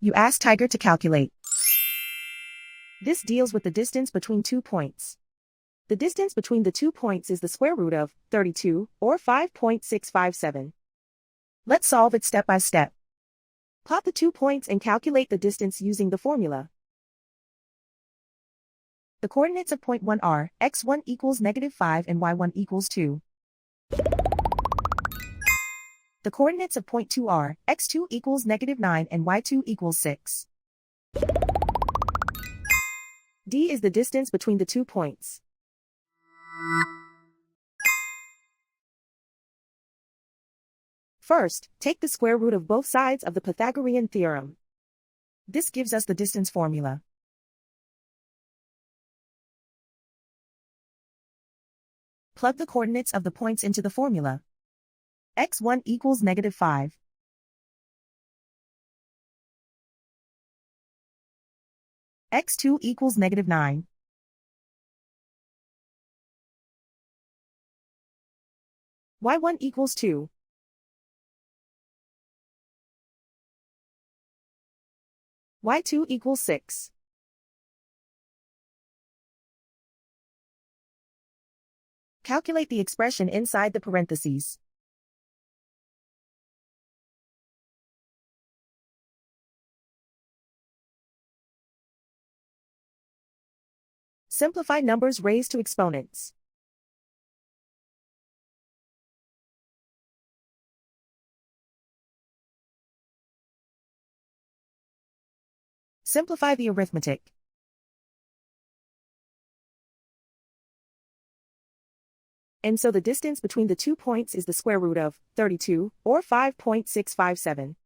You ask Tiger to calculate. This deals with the distance between 2 points. The distance between the 2 points is the square root of 32, or 5.657. Let's solve it step by step. Plot the 2 points and calculate the distance using the formula. The coordinates of point 1 are x1 equals -5 and y1 equals 2. The coordinates of point 2 are x2 equals -9 and y2 equals 6. D is the distance between the 2 points. First, take the square root of both sides of the Pythagorean theorem. This gives us the distance formula. Plug the coordinates of the points into the formula. x1 equals -5. x2 equals -9. y1 equals 2. y2 equals 6. Calculate the expression inside the parentheses. Simplify numbers raised to exponents. Simplify the arithmetic. And so the distance between the 2 points is the square root of 32, or 5.657.